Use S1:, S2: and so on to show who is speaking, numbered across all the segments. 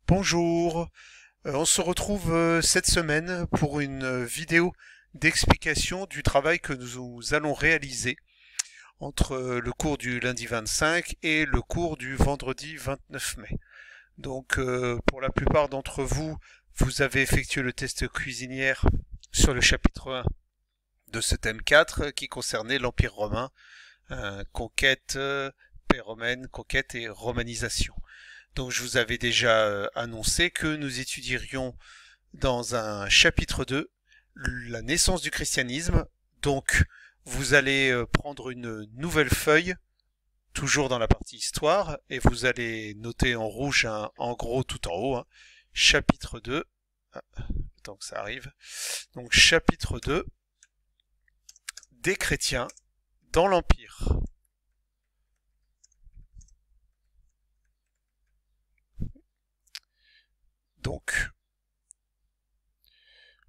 S1: Bonjour, on se retrouve cette semaine pour une vidéo d'explication du travail que nous allons réaliser entre le cours du lundi 25 et le cours du vendredi 29 mai. Donc pour la plupart d'entre vous, vous avez effectué le test cuisinière sur le chapitre 1 de ce thème 4 qui concernait l'Empire romain, conquête, paix romaine, conquête et romanisation. Donc je vous avais déjà annoncé que nous étudierions dans un chapitre 2 la naissance du christianisme. Donc vous allez prendre une nouvelle feuille, toujours dans la partie histoire, et vous allez noter en rouge, en gros tout en haut, chapitre 2, le temps que ça arrive, donc chapitre 2, des chrétiens dans l'Empire. Donc,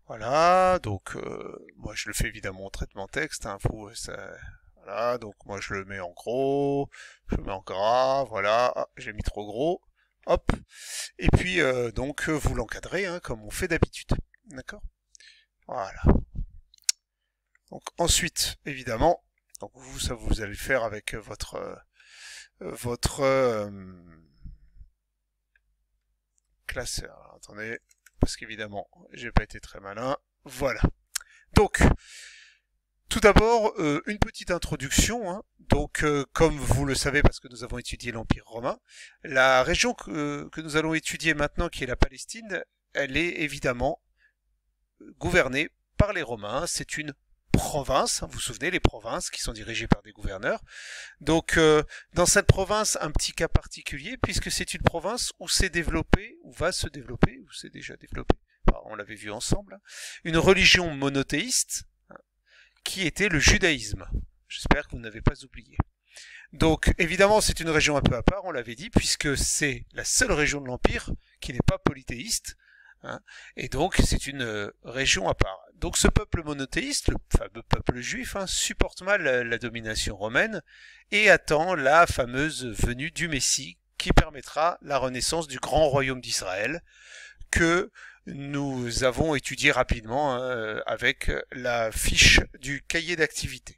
S1: voilà, donc moi je le fais évidemment en traitement texte, voilà, donc moi je le mets en gros, je le mets en gras, voilà, j'ai mis trop gros, hop, et puis donc vous l'encadrez comme on fait d'habitude, d'accord? Voilà. Donc ensuite, évidemment, donc ça vous allez le faire avec votre classeur. Alors, attendez, parce qu'évidemment, j'ai pas été très malin. Voilà. Donc, tout d'abord, une petite introduction. Donc, comme vous le savez, parce que nous avons étudié l'Empire romain, la région que nous allons étudier maintenant, qui est la Palestine, elle est évidemment gouvernée par les Romains. C'est une province, vous vous souvenez, les provinces qui sont dirigées par des gouverneurs. Donc dans cette province, un petit cas particulier, puisque c'est une province où s'est développé, ou va se développer, ou s'est déjà développé, on l'avait vu ensemble, une religion monothéiste qui était le judaïsme. J'espère que vous n'avez pas oublié. Donc évidemment c'est une région un peu à part, on l'avait dit, puisque c'est la seule région de l'Empire qui n'est pas polythéiste, et donc c'est une région à part. Donc ce peuple monothéiste, le fameux peuple juif, supporte mal la domination romaine et attend la fameuse venue du Messie qui permettra la renaissance du grand royaume d'Israël que nous avons étudié rapidement avec la fiche du cahier d'activité.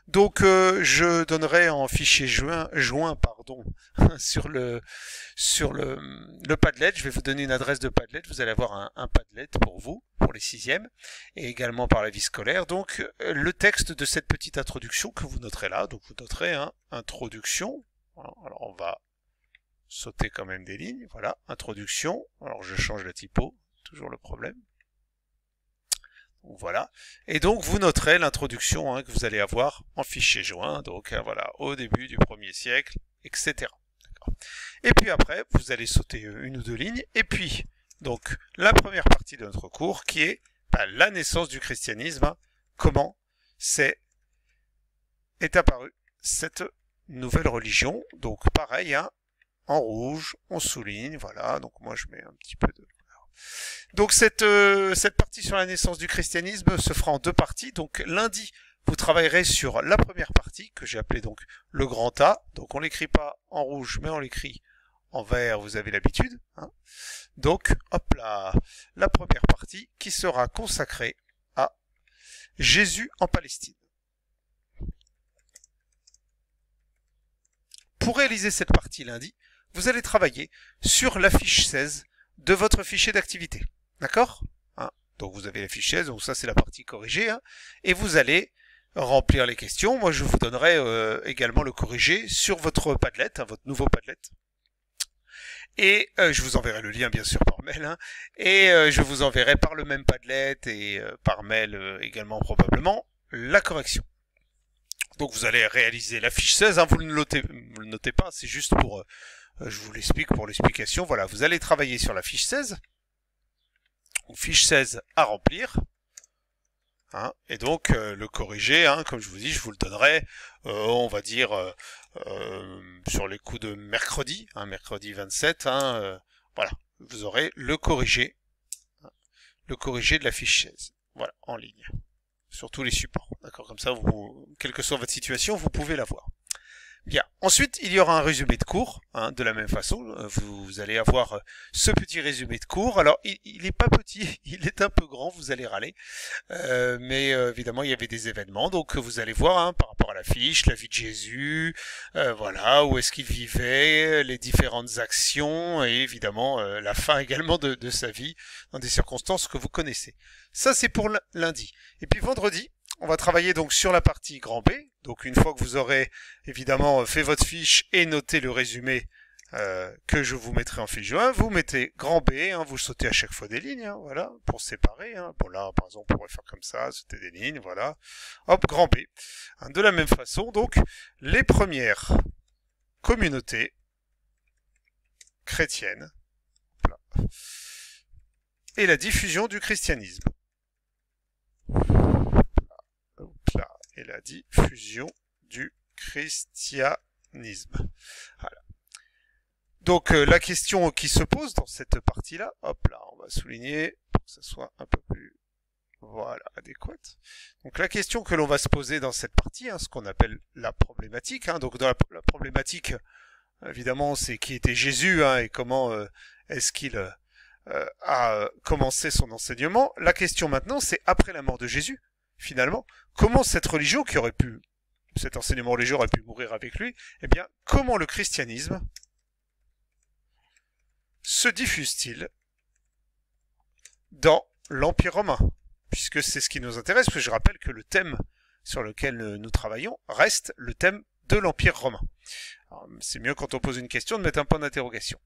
S1: Donc je donnerai en fichier joint sur le Padlet. Je vais vous donner une adresse de Padlet. Vous allez avoir un Padlet pour vous, pour les sixièmes, et également par la vie scolaire. Donc le texte de cette petite introduction que vous noterez là. Donc vous noterez introduction. Alors on va sauter quand même des lignes. Voilà, introduction. Alors je change la typo, toujours le problème. Voilà. Et donc vous noterez l'introduction que vous allez avoir en fichier joint, donc voilà, au début du 1er siècle, etc. Et puis après, vous allez sauter une ou deux lignes, et puis, donc, la première partie de notre cours, qui est la naissance du christianisme, comment est apparue cette nouvelle religion. Donc pareil, en rouge, on souligne, voilà, donc moi je mets un petit peu de... Donc cette partie sur la naissance du christianisme se fera en deux parties. Donc lundi, vous travaillerez sur la première partie, que j'ai appelée donc le grand A. Donc on l'écrit pas en rouge, mais on l'écrit en vert, vous avez l'habitude. Donc hop là, la première partie qui sera consacrée à Jésus en Palestine. Pour réaliser cette partie lundi, vous allez travailler sur la fiche 16 de votre fichier d'activité. D'accord? Donc vous avez la fiche 16, donc ça c'est la partie corrigée, et vous allez remplir les questions. Moi je vous donnerai également le corrigé sur votre Padlet, votre nouveau Padlet. Et je vous enverrai le lien bien sûr par mail, et je vous enverrai par le même Padlet et par mail également probablement la correction. Donc vous allez réaliser la fiche 16, vous ne le notez pas, c'est juste pour... je vous l'explique pour l'explication. Voilà, vous allez travailler sur la fiche 16. Ou fiche 16 à remplir. Et donc le corrigé, comme je vous dis, je vous le donnerai, on va dire, sur les coups de mercredi, mercredi 27. Voilà, vous aurez le corrigé de la fiche 16. Voilà, en ligne. Sur tous les supports. D'accord, comme ça, quelle que soit votre situation, vous pouvez l'avoir. Bien. Ensuite, il y aura un résumé de cours, hein, de la même façon. Vous allez avoir ce petit résumé de cours. Alors, il n'est pas petit, il est un peu grand, vous allez râler. Mais évidemment, il y avait des événements. Donc, vous allez voir hein, par rapport à la fiche, la vie de Jésus, voilà, où est-ce qu'il vivait, les différentes actions, et évidemment, la fin également de sa vie, dans des circonstances que vous connaissez. Ça, c'est pour lundi. Et puis vendredi, on va travailler donc sur la partie grand B. Donc une fois que vous aurez évidemment fait votre fiche et noté le résumé que je vous mettrai en fiche jointe, vous mettez grand B, hein, vous sautez à chaque fois des lignes, hein, voilà, pour séparer. Hein. Bon là, par exemple, on pourrait faire comme ça, sauter des lignes, voilà. Hop, grand B. Hein, de la même façon, donc, les premières communautés chrétiennes voilà, et la diffusion du christianisme. Là, et la diffusion du christianisme. Voilà. Donc la question qui se pose dans cette partie-là, hop là, on va souligner pour que ça soit un peu plus voilà, adéquate. Donc la question que l'on va se poser dans cette partie, hein, ce qu'on appelle la problématique, hein, donc dans la problématique, évidemment, c'est qui était Jésus hein, et comment est-ce qu'il a commencé son enseignement. La question maintenant, c'est après la mort de Jésus, finalement, comment cette religion qui aurait pu, cet enseignement religieux aurait pu mourir avec lui, eh bien, comment le christianisme se diffuse-t-il dans l'Empire romain? Puisque c'est ce qui nous intéresse, parce que je rappelle que le thème sur lequel nous travaillons reste le thème de l'Empire romain. C'est mieux quand on pose une question de mettre un point d'interrogation.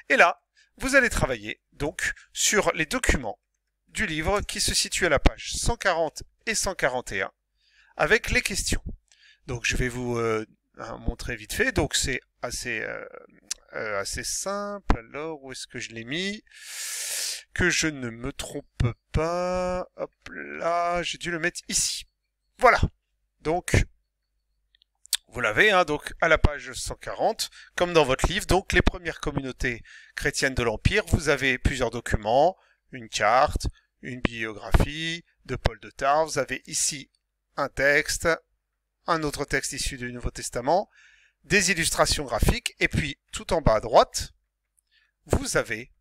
S1: Et là, vous allez travailler donc sur les documents du livre qui se situe à la page 140 et 141 avec les questions. Donc je vais vous montrer vite fait. Donc c'est assez simple. Alors où est-ce que je l'ai mis? Que je ne me trompe pas. Hop là, j'ai dû le mettre ici. Voilà. Donc vous l'avez, hein, donc à la page 140, comme dans votre livre, donc les premières communautés chrétiennes de l'Empire, vous avez plusieurs documents, une carte, une biographie de Paul de Tarbes, vous avez ici un texte, un autre texte issu du Nouveau Testament, des illustrations graphiques, et puis tout en bas à droite, vous avez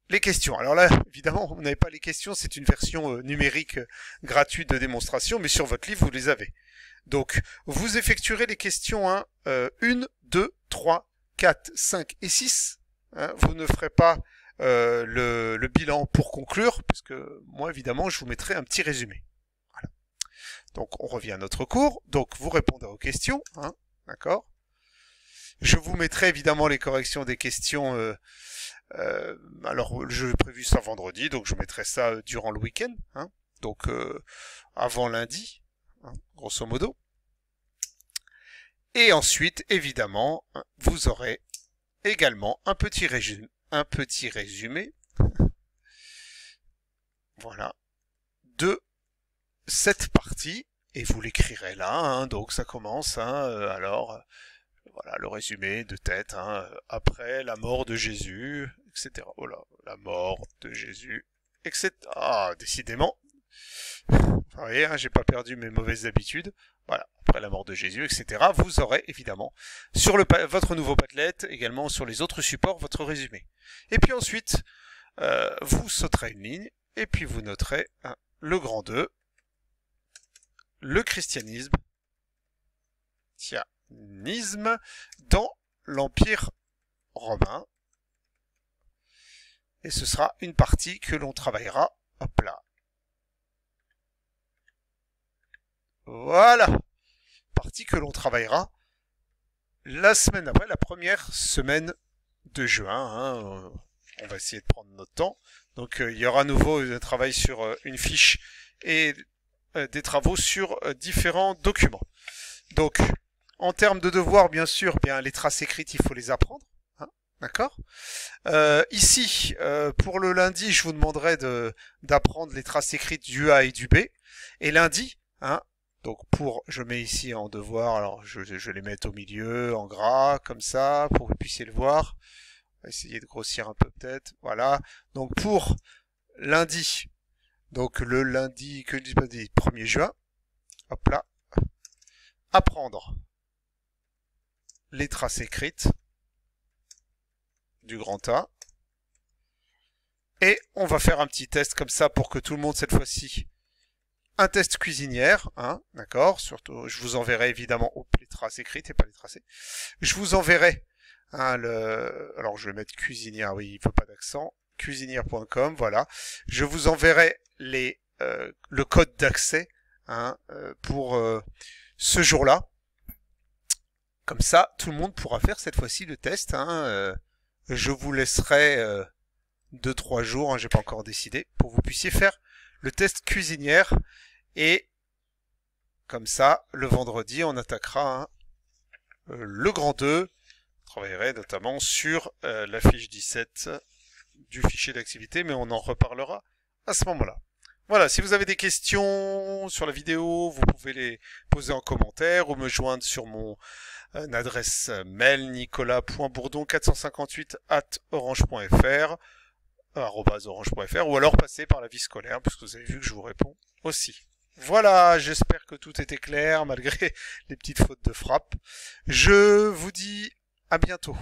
S1: les questions. Alors là, évidemment, vous n'avez pas les questions, c'est une version numérique gratuite de démonstration, mais sur votre livre, vous les avez. Donc, vous effectuerez les questions 1, 2, 3, 4, 5 et 6. Hein, vous ne ferez pas le bilan pour conclure, parce que moi, évidemment, je vous mettrai un petit résumé. Voilà. Donc, on revient à notre cours. Donc, vous répondez aux questions. Hein, d'accord ? Je vous mettrai évidemment les corrections des questions. Alors, je prévu ça vendredi, donc je mettrai ça durant le week-end. Hein, donc, avant lundi. Grosso modo. Et ensuite, évidemment, vous aurez également un petit résumé, voilà, de cette partie, et vous l'écrirez là, hein, donc ça commence, hein, alors, voilà, le résumé de tête, hein, après la mort de Jésus, etc. Oh là, la mort de Jésus, etc. Ah, décidément, vous voyez, hein, j'ai pas perdu mes mauvaises habitudes. Voilà, après la mort de Jésus, etc. Vous aurez évidemment sur votre nouveau Padlet, également sur les autres supports, votre résumé. Et puis ensuite, vous sauterez une ligne, et puis vous noterez le grand 2, le christianisme dans l'Empire romain. Et ce sera une partie que l'on travaillera, hop là. Voilà, partie que l'on travaillera la semaine après, la première semaine de juin. Hein, on va essayer de prendre notre temps. Donc il y aura à nouveau un travail sur une fiche et des travaux sur différents documents. Donc en termes de devoirs, bien sûr, bien les traces écrites, il faut les apprendre. Hein, d'accord. Ici, pour le lundi, je vous demanderai d'apprendre les traces écrites du A et du B. Et lundi, hein, donc je mets ici en devoir, alors je les mets au milieu, en gras, comme ça, pour que vous puissiez le voir. On va essayer de grossir un peu peut-être, voilà. Donc pour lundi, donc le lundi, que je dis pas, 1er juin, hop là, apprendre les traces écrites du grand A. Et on va faire un petit test comme ça pour que tout le monde, cette fois-ci, un test cuisinière, hein, d'accord. Surtout, je vous enverrai évidemment les traces écrites et pas les tracés. Je vous enverrai hein, alors je vais mettre cuisinière, oui, il faut pas d'accent. Cuisinière.com, voilà. Je vous enverrai le code d'accès hein, pour ce jour-là. Comme ça, tout le monde pourra faire cette fois-ci le test. Hein, je vous laisserai 2-3 jours, hein, j'ai pas encore décidé, pour que vous puissiez faire le test cuisinière. Et comme ça, le vendredi, on attaquera hein, le grand 2. On travaillerait notamment sur la fiche 17 du fichier d'activité, mais on en reparlera à ce moment-là. Voilà, si vous avez des questions sur la vidéo, vous pouvez les poser en commentaire ou me joindre sur mon adresse mail nicolas.bourdon458@orange.fr @orange.fr ou alors passer par la vie scolaire puisque vous avez vu que je vous réponds aussi. Voilà, j'espère que tout était clair malgré les petites fautes de frappe. Je vous dis à bientôt.